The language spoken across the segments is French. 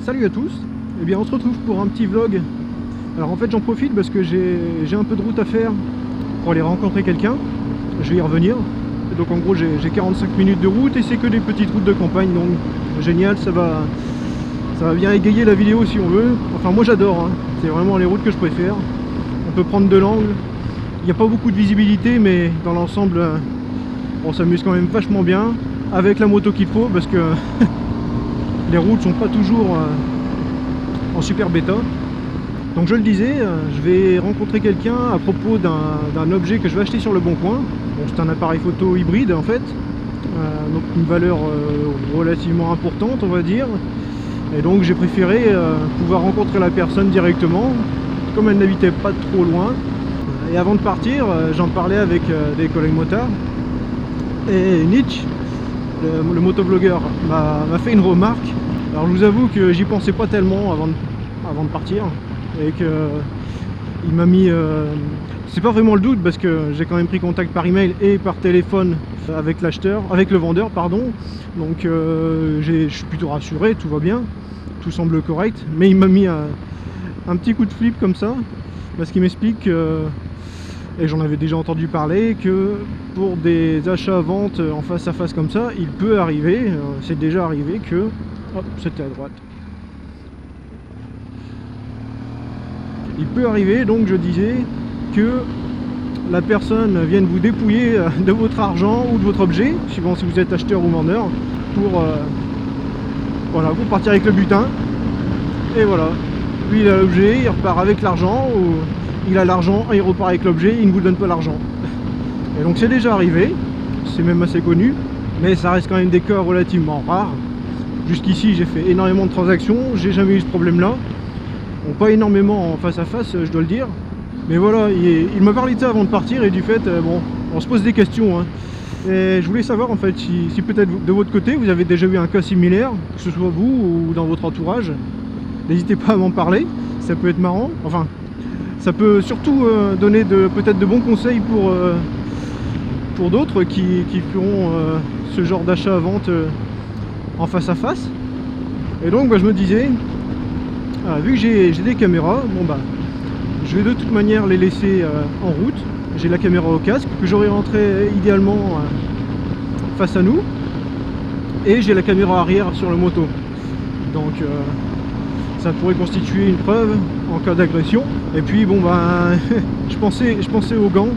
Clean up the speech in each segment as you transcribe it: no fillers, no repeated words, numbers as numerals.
Salut à tous, eh bien on se retrouve pour un petit vlog. Alors en fait j'en profite parce que j'ai un peu de route à faire pour aller rencontrer quelqu'un. Je vais y revenir. Et donc en gros j'ai 45 minutes de route et c'est que des petites routes de campagne, donc génial, ça va bien égayer la vidéo si on veut. Enfin moi j'adore, hein. C'est vraiment les routes que je préfère. On peut prendre de l'angle, il n'y a pas beaucoup de visibilité mais dans l'ensemble on s'amuse quand même vachement bien avec la moto qu'il faut parce que les routes sont pas toujours en super bêta. Donc je le disais, je vais rencontrer quelqu'un à propos d'un objet que je vais acheter sur le bon coin. Bon, c'est un appareil photo hybride en fait, donc une valeur relativement importante on va dire. Et donc j'ai préféré pouvoir rencontrer la personne directement, comme elle n'habitait pas trop loin. Et avant de partir, j'en parlais avec des collègues motards. Et Nietzsche, le motovlogueur, m'a fait une remarque. Alors je vous avoue que j'y pensais pas tellement avant de partir. Et que il m'a mis... c'est pas vraiment le doute parce que j'ai quand même pris contact par email et par téléphone avec le vendeur pardon. Donc je suis plutôt rassuré, tout va bien, tout semble correct. Mais il m'a mis un petit coup de flip comme ça parce qu'il m'explique et j'en avais déjà entendu parler, que pour des achats-ventes en face à face comme ça, il peut arriver, c'est déjà arrivé que... Hop, c'était à droite. Il peut arriver, donc je disais, que la personne vienne vous dépouiller de votre argent ou de votre objet, suivant si vous êtes acheteur ou vendeur, pour partir avec le butin. Et voilà, lui il a l'objet, il repart avec l'argent, ou il a l'argent et il repart avec l'objet, il ne vous donne pas l'argent. Et donc c'est déjà arrivé, c'est même assez connu, mais ça reste quand même des cas relativement rares. Jusqu'ici j'ai fait énormément de transactions, j'ai jamais eu ce problème là. Bon, pas énormément en face à face, je dois le dire. Mais voilà, il m'a parlé de ça avant de partir et du fait, bon, on se pose des questions. Hein. Et je voulais savoir en fait si peut-être de votre côté vous avez déjà eu un cas similaire, que ce soit vous ou dans votre entourage. N'hésitez pas à m'en parler, ça peut être marrant. Enfin, ça peut surtout donner peut-être de bons conseils pour d'autres qui feront ce genre d'achat-vente en face à face. Et donc je me disais, vu que j'ai des caméras, bon bah je vais de toute manière les laisser en route. J'ai la caméra au casque que j'aurais rentré idéalement face à nous, et j'ai la caméra arrière sur le moto, donc ça pourrait constituer une preuve en cas d'agression. Et puis bon bah je pensais aux gants,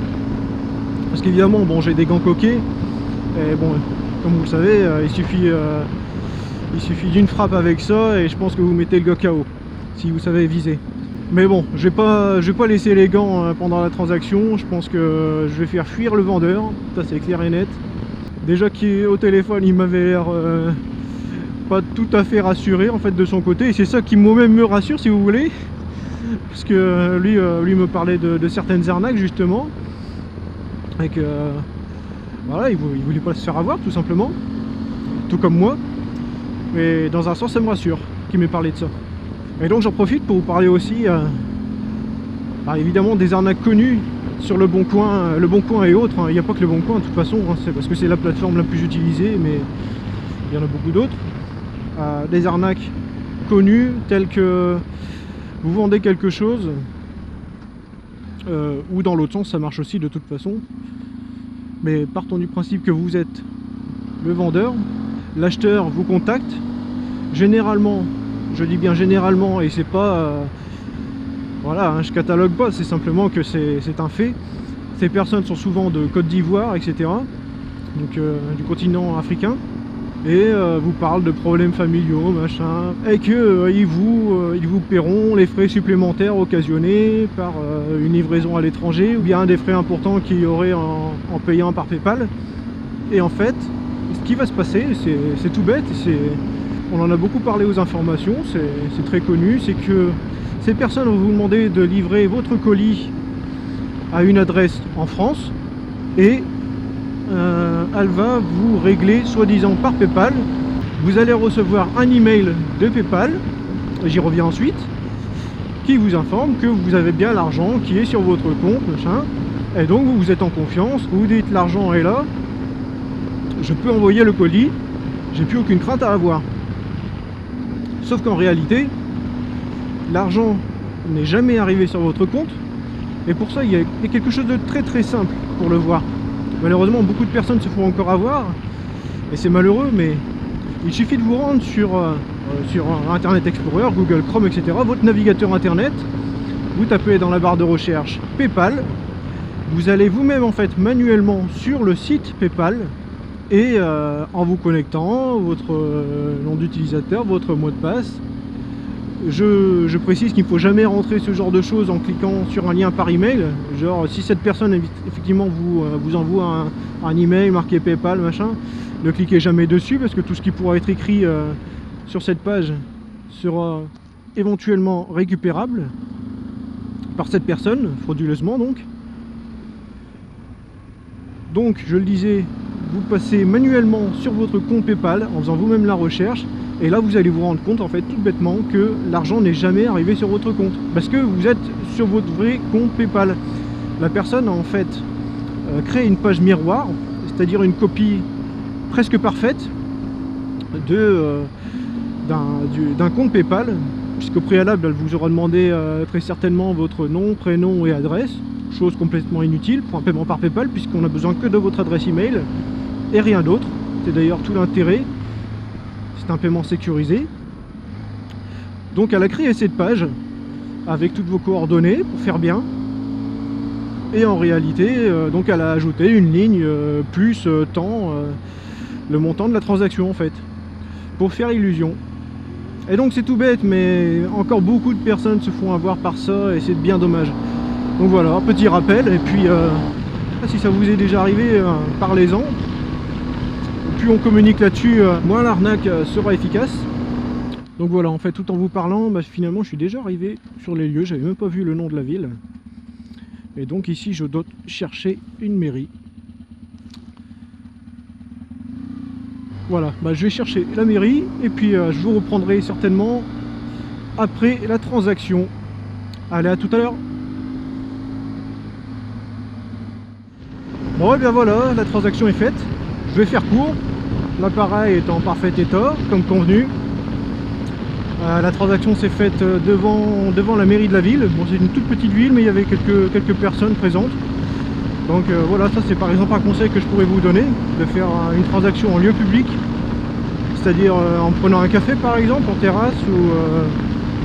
parce qu'évidemment bon j'ai des gants coquets, et bon comme vous le savez il suffit d'une frappe avec ça et je pense que vous mettez le gars KO si vous savez viser. Mais bon, je vais pas laisser les gants pendant la transaction. Je pense que je vais faire fuir le vendeur, ça c'est clair et net. Déjà qu'au téléphone il m'avait l'air pas tout à fait rassuré en fait de son côté, et c'est ça qui moi-même me rassure si vous voulez, parce que lui me parlait de certaines arnaques justement, et que voilà, il voulait pas se faire avoir tout simplement, tout comme moi. Mais dans un sens ça me rassure qu'il m'ait parlé de ça. Et donc j'en profite pour vous parler aussi évidemment des arnaques connues sur le Bon Coin et autres, hein. Il n'y a pas que le Bon Coin de toute façon, hein. C'est parce que c'est la plateforme la plus utilisée, mais il y en a beaucoup d'autres. Des arnaques connues telles que vous vendez quelque chose, ou dans l'autre sens ça marche aussi de toute façon. Mais partons du principe que vous êtes le vendeur, l'acheteur vous contacte, généralement, je dis bien généralement, et c'est pas voilà, hein, je catalogue pas, c'est simplement que c'est un fait. Ces personnes sont souvent de Côte d'Ivoire, etc. Donc du continent africain, et vous parlent de problèmes familiaux, machin, et que ils vous paieront les frais supplémentaires occasionnés par une livraison à l'étranger, ou bien des frais importants qu'il y aurait en payant par PayPal. Et en fait, ce qui va se passer, c'est tout bête, on en a beaucoup parlé aux informations, c'est très connu, c'est que ces personnes vont vous demander de livrer votre colis à une adresse en France, et elle va vous régler soi-disant par PayPal. Vous allez recevoir un email de PayPal, j'y reviens ensuite, qui vous informe que vous avez bien l'argent qui est sur votre compte, machin, et donc vous êtes en confiance, vous dites l'argent est là, je peux envoyer le colis, j'ai plus aucune crainte à avoir. Sauf qu'en réalité, l'argent n'est jamais arrivé sur votre compte. Et pour ça, il y a quelque chose de très très simple pour le voir. Malheureusement, beaucoup de personnes se font encore avoir. Et c'est malheureux, mais il suffit de vous rendre sur Internet Explorer, Google Chrome, etc. Votre navigateur Internet. Vous tapez dans la barre de recherche PayPal. Vous allez vous-même en fait manuellement sur le site PayPal. Et en vous connectant, votre nom d'utilisateur, votre mot de passe. Je précise qu'il ne faut jamais rentrer ce genre de choses en cliquant sur un lien par email. Genre si cette personne effectivement vous envoie un email marqué PayPal machin, ne cliquez jamais dessus parce que tout ce qui pourra être écrit sur cette page sera éventuellement récupérable par cette personne, frauduleusement donc. Donc je le disais, vous passez manuellement sur votre compte PayPal en faisant vous-même la recherche. Et là, vous allez vous rendre compte, en fait, tout bêtement, que l'argent n'est jamais arrivé sur votre compte. Parce que vous êtes sur votre vrai compte PayPal. La personne a, en fait, créé une page miroir, c'est-à-dire une copie presque parfaite d'un compte PayPal, puisqu'au préalable, elle vous aura demandé très certainement votre nom, prénom et adresse, chose complètement inutile pour un paiement par PayPal, puisqu'on a besoin que de votre adresse email et rien d'autre. C'est d'ailleurs tout l'intérêt. C'est un paiement sécurisé. Donc elle a créé cette page avec toutes vos coordonnées pour faire bien. Et en réalité, donc elle a ajouté une ligne plus tant le montant de la transaction en fait, pour faire illusion. Et donc c'est tout bête, mais encore beaucoup de personnes se font avoir par ça et c'est bien dommage. Donc voilà, petit rappel. Et puis si ça vous est déjà arrivé, parlez-en. Plus on communique là-dessus, moins l'arnaque sera efficace. Donc voilà, en fait, tout en vous parlant, finalement, je suis déjà arrivé sur les lieux. J'avais même pas vu le nom de la ville. Et donc ici, je dois chercher une mairie. Voilà, je vais chercher la mairie et puis je vous reprendrai certainement après la transaction. Allez, à tout à l'heure. Bon, et bien voilà, la transaction est faite. Je vais faire court. L'appareil est en parfait état, comme convenu. La transaction s'est faite devant la mairie de la ville. Bon, c'est une toute petite ville, mais il y avait quelques personnes présentes. Donc voilà, ça c'est par exemple un conseil que je pourrais vous donner, de faire une transaction en lieu public, c'est-à-dire en prenant un café par exemple, en terrasse, ou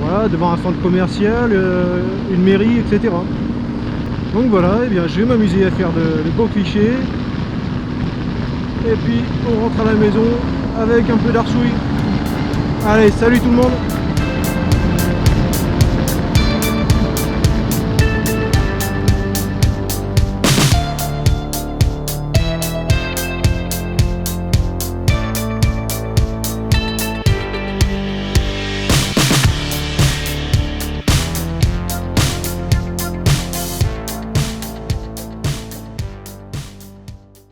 voilà, devant un centre commercial, une mairie, etc. Donc voilà, eh bien, je vais m'amuser à faire de beaux clichés. Et puis on rentre à la maison avec un peu d'arsouille. Allez, salut tout le monde!